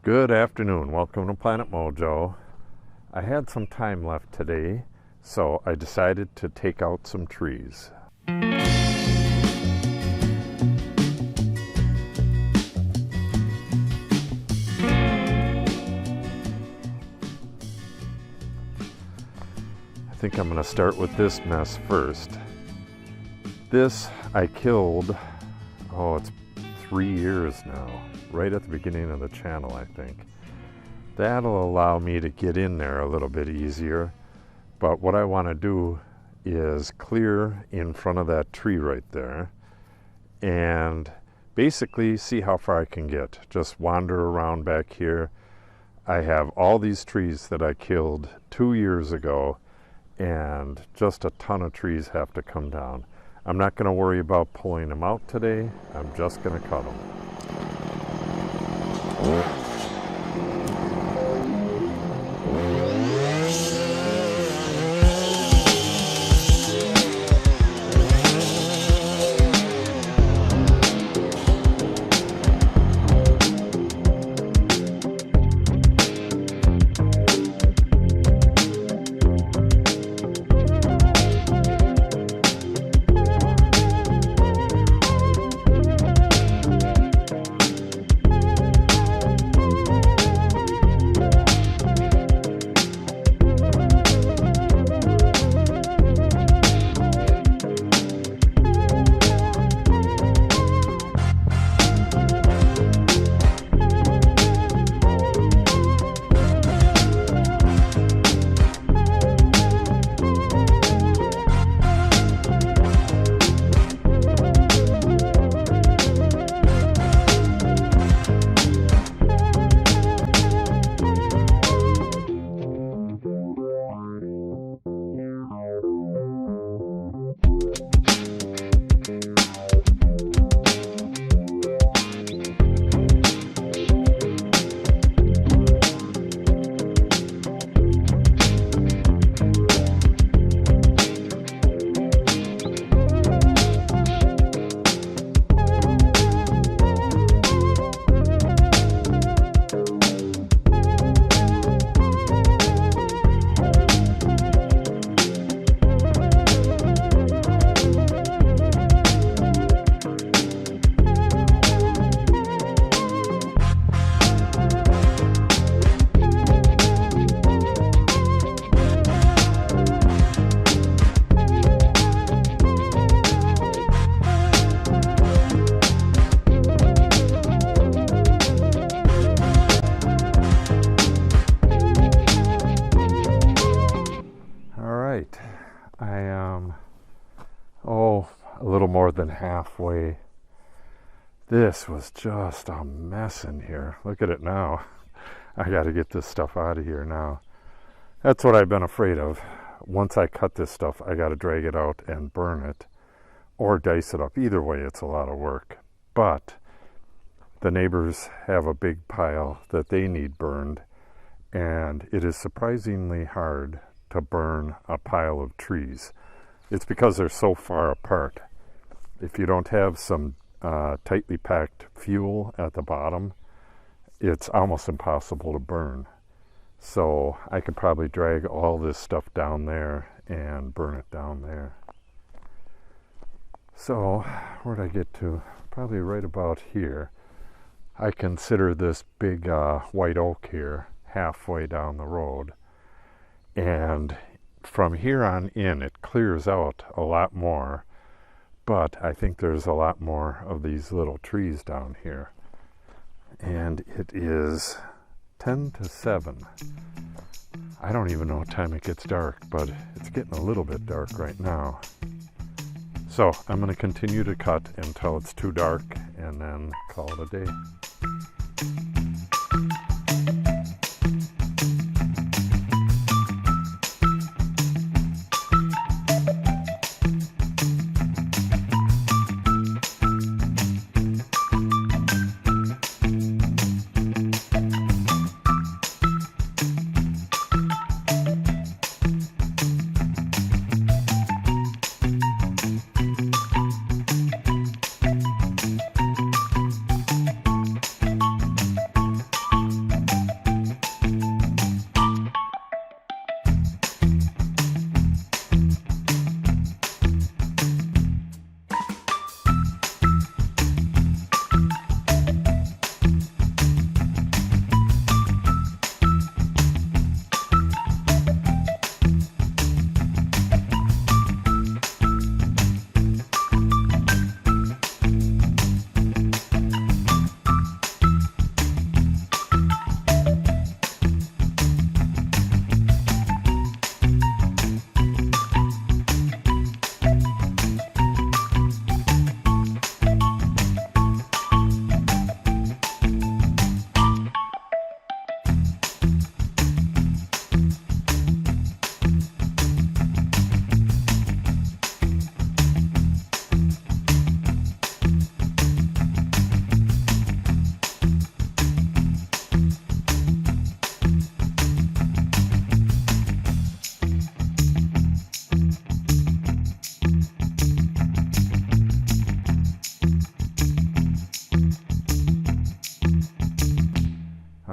Good afternoon. Welcome to Planet Mojo. I had some time left today, so I decided to take out some trees. I think I'm going to start with this mess first. This I killed, it's 3 years now, right at the beginning of the channel, I think. That'll allow me to get in there a little bit easier, but what I want to do is clear in front of that tree right there and basically see how far I can get. Just wander around back here. I have all these trees that I killed 2 years ago, and just a ton of trees have to come down. I'm not going to worry about pulling them out today. I'm just going to cut them. I am, a little more than halfway. This was just a mess in here. Look at it now. I got to get this stuff out of here now. That's what I've been afraid of. Once I cut this stuff, I got to drag it out and burn it or dice it up. Either way, it's a lot of work. But the neighbors have a big pile that they need burned, and it is surprisingly hard to burn a pile of trees. It's because they're so far apart. If you don't have some tightly packed fuel at the bottom, it's almost impossible to burn. So I could probably drag all this stuff down there and burn it down there. So where'd I get to? Probably right about here. I consider this big white oak here halfway down the road. And from here on in, it clears out a lot more, but I think there's a lot more of these little trees down here. And it is 10 to 7. I don't even know what time it gets dark, but it's getting a little bit dark right now. So I'm going to continue to cut until it's too dark and then call it a day.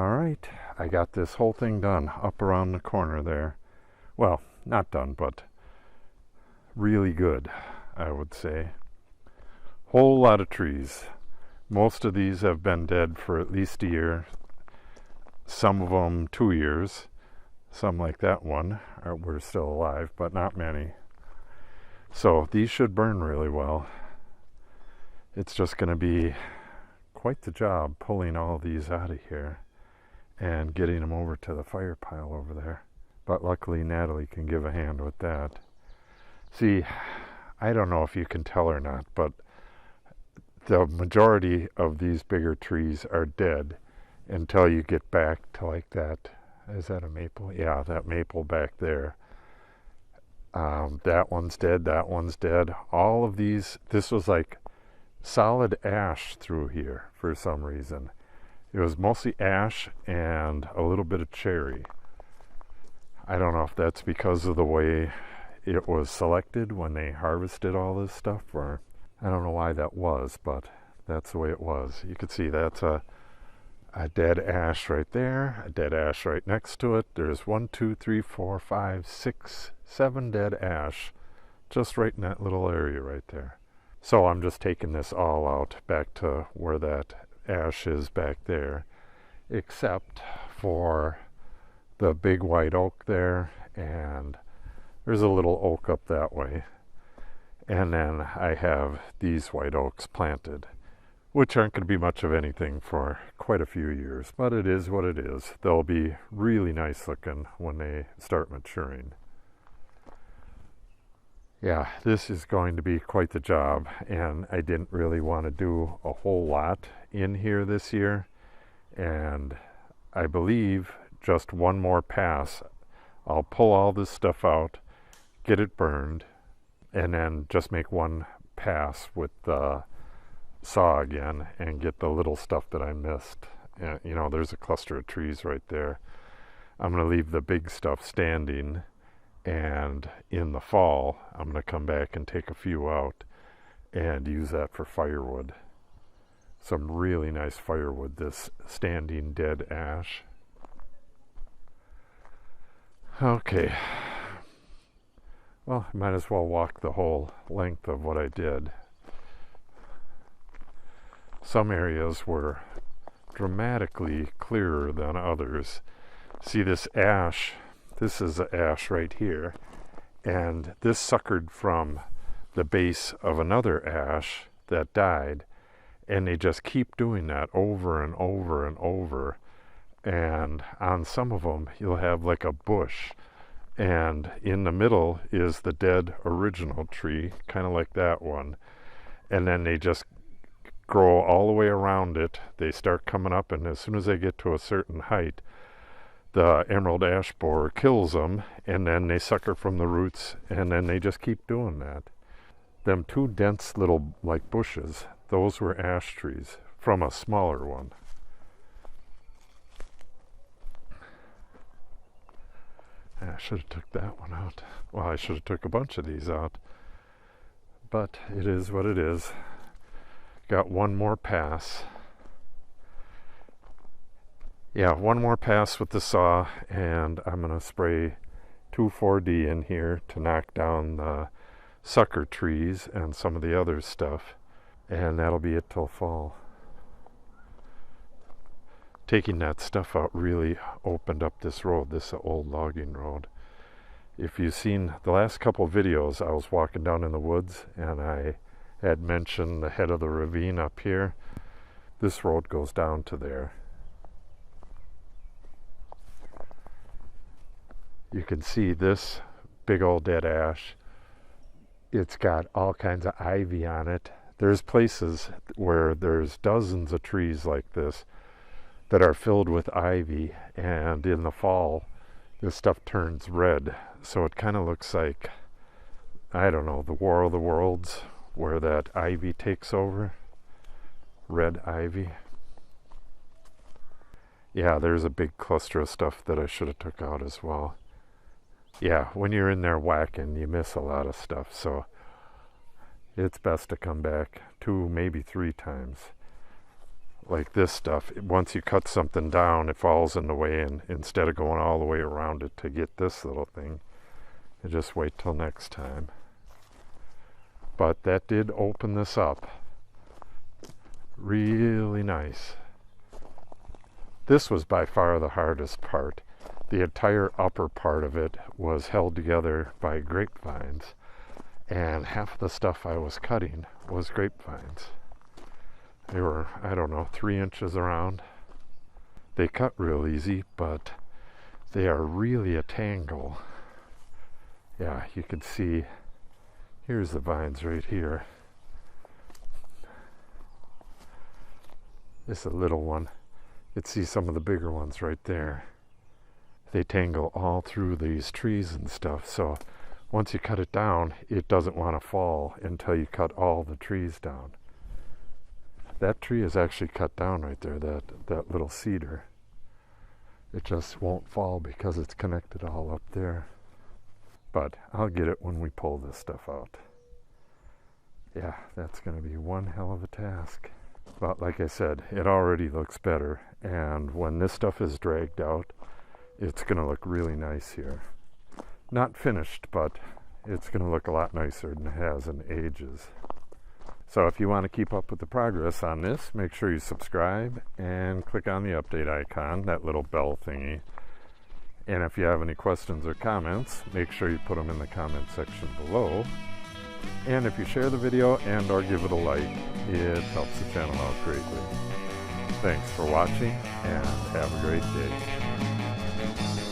All right, I got this whole thing done up around the corner there. Well, not done, but really good, I would say. Whole lot of trees. Most of these have been dead for at least a year. Some of them 2 years. Some like that one were still alive, but not many. So these should burn really well. It's just going to be quite the job pulling all these out of here and getting them over to the fire pile over there. But luckily Natalie can give a hand with that. See, I don't know if you can tell or not, but the majority of these bigger trees are dead until you get back to like that. Is that a maple? Yeah, that maple back there. That one's dead, that one's dead. All of these, this was like solid ash through here for some reason. It was mostly ash and a little bit of cherry. I don't know if that's because of the way it was selected when they harvested all this stuff, or I don't know why that was, but that's the way it was. You can see that's a dead ash right there, a dead ash right next to it. There's 1, 2, 3, 4, 5, 6, 7 dead ash just right in that little area right there. So I'm just taking this all out back to where that ash is back there, except for the big white oak there, and there's a little oak up that way. And then I have these white oaks planted, which aren't going to be much of anything for quite a few years, but it is what it is. They'll be really nice looking when they start maturing. Yeah, this is going to be quite the job, and I didn't really want to do a whole lot in here this year, and I believe just one more pass, I'll pull all this stuff out, get it burned, and then just make one pass with the saw again and get the little stuff that I missed. And, you know, there's a cluster of trees right there. I'm going to leave the big stuff standing, and in the fall I'm going to come back and take a few out and use that for firewood. Some really nice firewood, this standing dead ash. Okay, well, I might as well walk the whole length of what I did. Some areas were dramatically clearer than others. See this ash, this is the ash right here, and this suckered from the base of another ash that died, and they just keep doing that over and over and over. And on some of them you'll have like a bush, and in the middle is the dead original tree, kind of like that one, and then they just grow all the way around it. They start coming up, and as soon as they get to a certain height, the emerald ash borer kills them, and then they sucker from the roots, and then they just keep doing that. Them two dense little like bushes, those were ash trees from a smaller one. I should have took that one out. Well, I should have took a bunch of these out, but it is what it is. Got one more pass. Yeah, one more pass with the saw, and I'm going to spray 2,4-D in here to knock down the sucker trees and some of the other stuff, and that'll be it till fall. Taking that stuff out really opened up this road, this old logging road. If you've seen the last couple of videos, I was walking down in the woods, and I had mentioned the head of the ravine up here. This road goes down to there. You can see this big old dead ash. It's got all kinds of ivy on it. There's places where there's dozens of trees like this that are filled with ivy, and in the fall this stuff turns red, so it kind of looks like, I don't know, the War of the Worlds, where that ivy takes over. Red ivy. Yeah, there's a big cluster of stuff that I should have took out as well. Yeah, when you're in there whacking, you miss a lot of stuff, so it's best to come back 2, maybe 3 times. like this stuff, once you cut something down, it falls in the way, and instead of going all the way around it to get this little thing, you just wait till next time. But that did open this up really nice. This was by far the hardest part. The entire upper part of it was held together by grapevines, and half of the stuff I was cutting was grapevines. They were, I don't know, 3 inches around. They cut real easy, but they are really a tangle. Yeah, you can see, here's the vines right here. This is a little one. You can see some of the bigger ones right there. They tangle all through these trees and stuff, so once you cut it down, it doesn't want to fall until you cut all the trees down. That tree is actually cut down right there, that little cedar. It just won't fall because it's connected all up there. But I'll get it when we pull this stuff out. Yeah, that's going to be one hell of a task. But like I said, it already looks better, and when this stuff is dragged out, it's going to look really nice here. Not finished, but it's going to look a lot nicer than it has in ages. So if you want to keep up with the progress on this, make sure you subscribe and click on the update icon, that little bell thingy. And if you have any questions or comments, make sure you put them in the comment section below. And if you share the video and or give it a like, it helps the channel out greatly. Thanks for watching, and have a great day.